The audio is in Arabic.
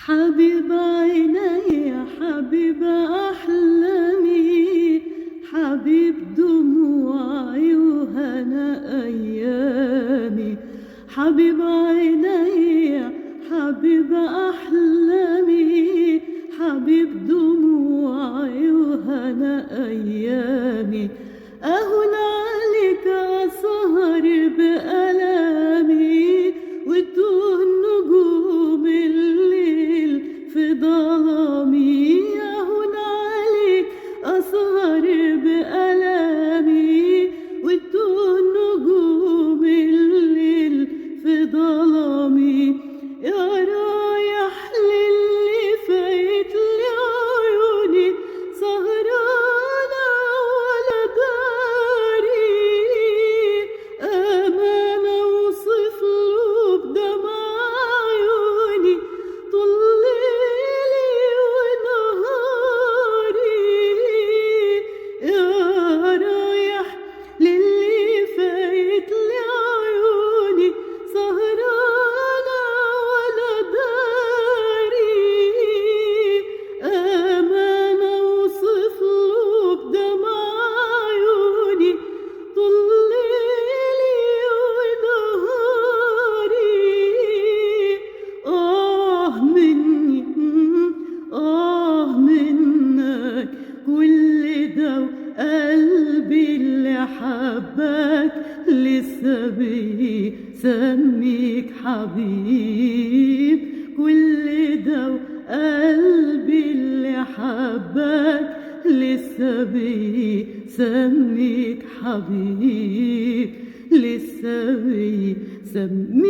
حبيب عيني يا حبيب أحلامي، حبيب دموعي وهنا أيامي. حبيب عيني يا حبيب أحلامي، حبيب دموعي وهنا أيامي. أهون عليك أسهر بألامي وتوه نجوم الليل في ظلامي. أهون عليك أسهر بألامي وتوه نجوم الليل في ظلامي. يا رايح للي فايت لي عيوني سهرانة ولا داري، أمانة أوصف له بدمع عيوني طول ليلي ونهاري. يا رايح للي فايت لي عيوني سهرانة ولا داري، أمانة أوصف له بدمع عيوني طول ليلي ونهاري. مني منك كل ده وقلبي اللي حبك لسه بيسميك حبيب. كل ده وقلبي اللي حبك لسه بيسميك حبيب، لسه بيسميك